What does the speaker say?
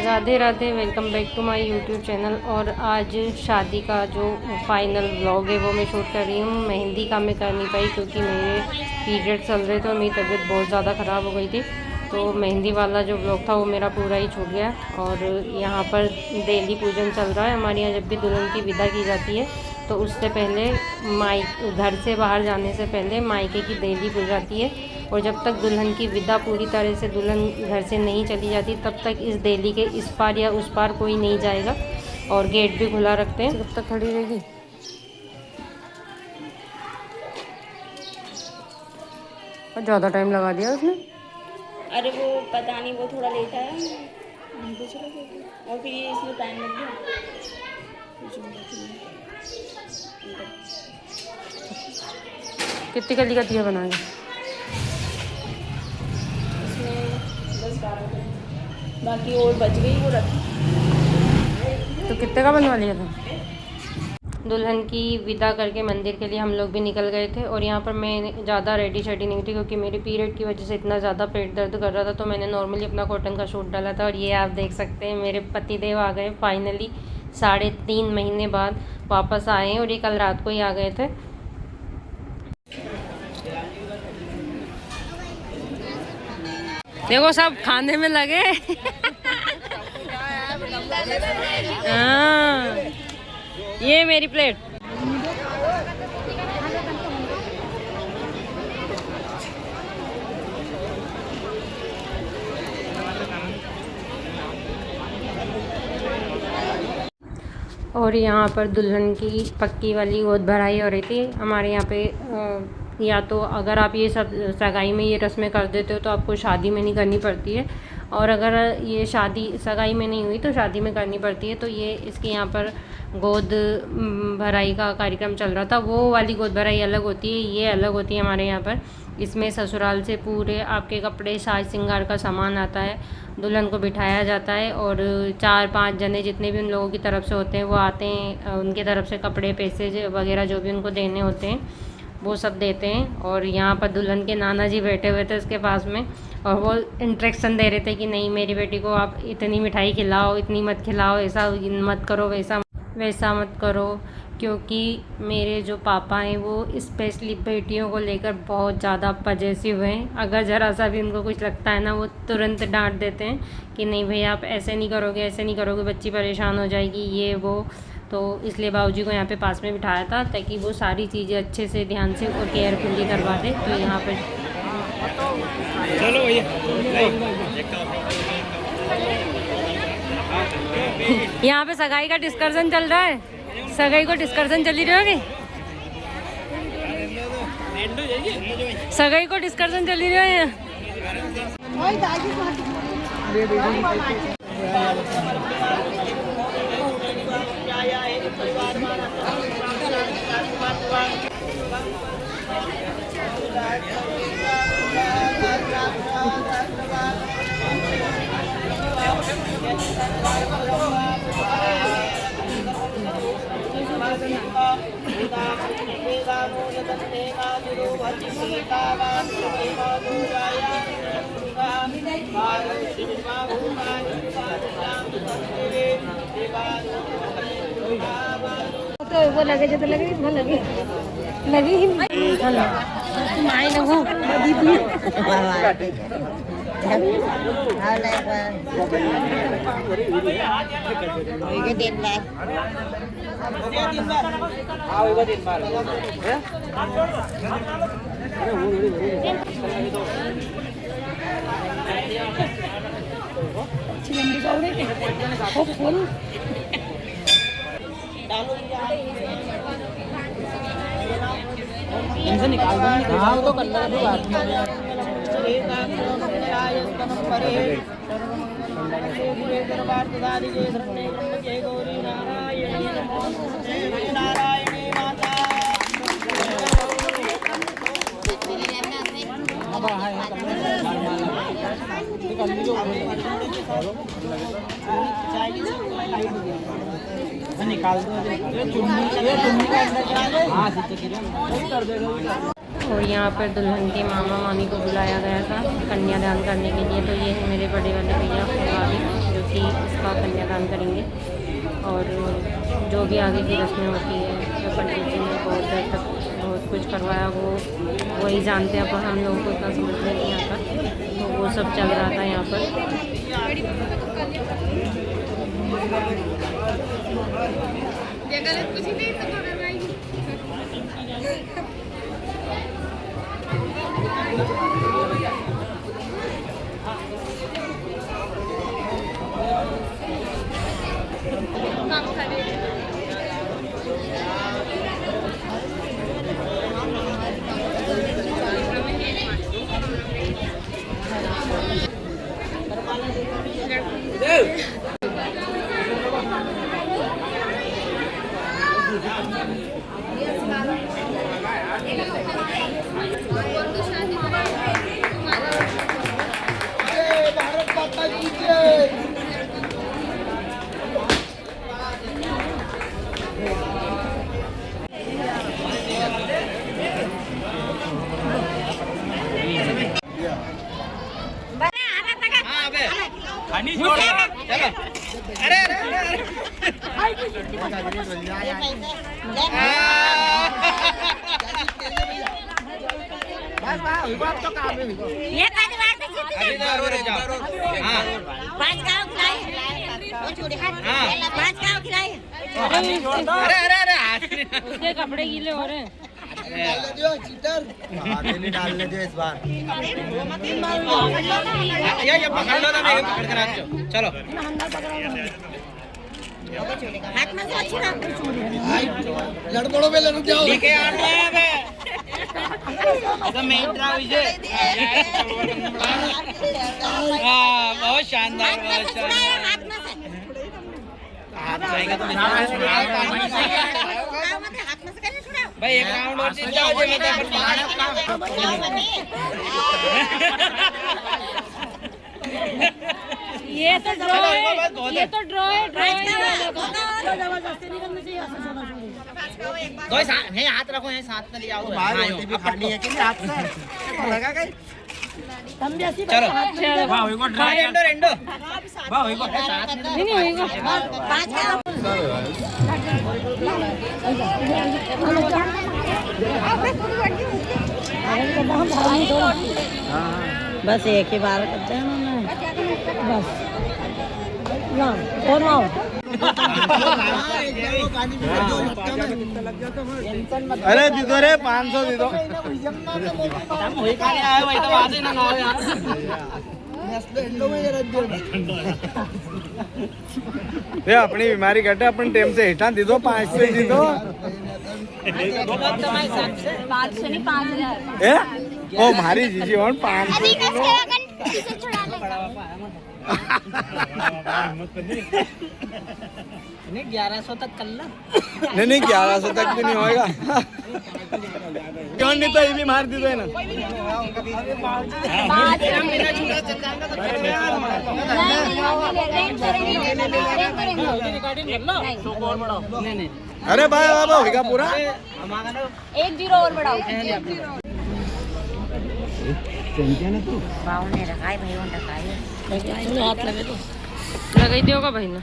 Radhe Radhe, welcome back to my YouTube channel. और आज शादी का जो फाइनल व्लॉग है वो मैं शूट कर रही हूँ। मेहंदी का मैं कर नहीं पाई क्योंकि मेरे पीरियड चल रहे थे और मेरी तबीयत बहुत ज़्यादा ख़राब हो गई थी, तो मेहंदी वाला जो व्लॉग था वो मेरा पूरा ही छूट गया। और यहाँ पर देली पूजन चल रहा है। हमारे यहाँ जब भी दुल्हन की विदा की जाती है तो उससे पहले घर से बाहर जाने से पहले मायके की देली पूज जाती है, और जब तक दुल्हन की विदा पूरी तरह से दुल्हन घर से नहीं चली जाती तब तक इस देली के इस पार या उस पार कोई नहीं जाएगा, और गेट भी खुला रखते हैं। कब तक खड़ी रहेगी? और ज़्यादा टाइम लगा दिया उसने। अरे वो पता नहीं, वो थोड़ा लेट आया और फिर ये इसमें टाइम लग गया। कितनी कली का दिया बनाएगा? इसमें 10-12 बाकी और बच गई वो रखी। तो कितने का बनवा लिया था? दुल्हन की विदा करके मंदिर के लिए हम लोग भी निकल गए थे। और यहाँ पर मैं ज़्यादा रेडी शेडी नहीं थी क्योंकि मेरे पीरियड की वजह से इतना ज़्यादा पेट दर्द कर रहा था, तो मैंने नॉर्मली अपना कॉटन का सूट डाला था। और ये आप देख सकते हैं मेरे पतिदेव आ गए फाइनली, 3.5 महीने बाद वापस आए हैं, और ये कल रात को ही आ गए थे। देखो सब खाने में लगे। हाँ, ये मेरी प्लेट। और यहाँ पर दुल्हन की पक्की वाली गोद भराई हो रही थी। हमारे यहाँ पे या तो अगर आप ये सब सगाई में ये रस्में कर देते हो तो आपको शादी में नहीं करनी पड़ती है, और अगर ये शादी सगाई में नहीं हुई तो शादी में करनी पड़ती है। तो ये इसके यहाँ पर गोद भराई का कार्यक्रम चल रहा था। वो वाली गोद भराई अलग होती है, ये अलग होती है हमारे यहाँ पर। इसमें ससुराल से पूरे आपके कपड़े साज श्रृंगार का सामान आता है, दुल्हन को बिठाया जाता है, और 4-5 जने जितने भी उन लोगों की तरफ से होते हैं वो आते हैं, उनके तरफ से कपड़े पैसे वगैरह जो भी उनको देने होते हैं वो सब देते हैं। और यहाँ पर दुल्हन के नाना जी बैठे हुए थे उसके पास में, और वो इंस्ट्रक्शन दे रहे थे कि नहीं मेरी बेटी को आप इतनी मिठाई खिलाओ, इतनी मत खिलाओ, ऐसा मत करो, वैसा मत करो, क्योंकि मेरे जो पापा हैं वो स्पेशली बेटियों को लेकर बहुत ज़्यादा पजेसिव हैं। अगर ज़रा सा भी उनको कुछ लगता है ना वो तुरंत डांट देते हैं कि नहीं भैया आप ऐसे नहीं करोगे, ऐसे नहीं करोगे, बच्ची परेशान हो जाएगी, ये वो। तो इसलिए बाबूजी को यहाँ पे पास में बिठाया था ताकि वो सारी चीज़ें अच्छे से ध्यान से और केयरफुली करवा दे। तो यहाँ पे चलो यहाँ पे सगाई का डिस्कशन चल रहा है। सगाई को डिस्कशन चली रही होगी, सगाई को डिस्कशन चली रही है। तो वो लगे जो तो लगे वो लगे ही माई लगू दीदी फुल इनसे निकाल दो। हाँ तो कर निकाल दो ये चुन्नी और यहाँ पर दुल्हन के मामा मामी को बुलाया गया था कन्यादान करने के लिए। तो ये है मेरे बड़े वाले भैया भाभी जो कि इसका कन्यादान करेंगे। और जो भी आगे की रस्में होती है तो पंडित जी ने बहुत देर तक बहुत कुछ करवाया, वो वही जानते हैं, पर हम लोगों को इतना समझ में नहीं आता। तो वो सब चल रहा था यहाँ पर। अरे बस तो काम है ये काटी बात है हां 5 गांव खिलाए वो छोड़े हां 5 गांव खिलाए। अरे उसके कपड़े गीले हो रहे हैं। नहीं डालने दो इस बार। ये पकड़ लो ना, मैं पकड़ कर आप चलो हाथ में से अच्छी ना लड़बड़ों में लड़ जाओ। ठीक है यार मैं इतना विजय हां बहुत शानदार बहुत शानदार। हाथ में से हाथ जाएगा तो हाथ में से कैसे छुड़ाओ भाई एक राउंड और जीत जाओ जे ये तो ड्रॉ है, ये तो ड्रॉ है। दो है हाथ रखो, है साथ में ले आओ भाई रोटी भी खानी है कि नहीं हाथ से लगा गई। चलो वाह एक ट्राई एंडो एंडो वाह एक साथ में नहीं होएगा। 5 गांव बस एक ही बार करते हैं उन्होंने बस ना और ना अरे दे दो रे 500 दे दो। वही खाने आया भाई तो आते ना ना यार ये अपनी बीमारी घटे अपन टाइम से हिटा दे दो 500 दे दो। बात सुनी 5000 ए ओ मारी जीजी और 500 दे दो। नहीं 1100 तक कर ला। नहीं 1100 तक भी नहीं होएगा। क्यों नहीं तो ये भी मार दी दो ना। अरे भाई बाबा होगा पूरा 1-0 और बढ़ाओ। बाव ने रखाई भाई उन रखाई लगाई दियोगा भाई ना।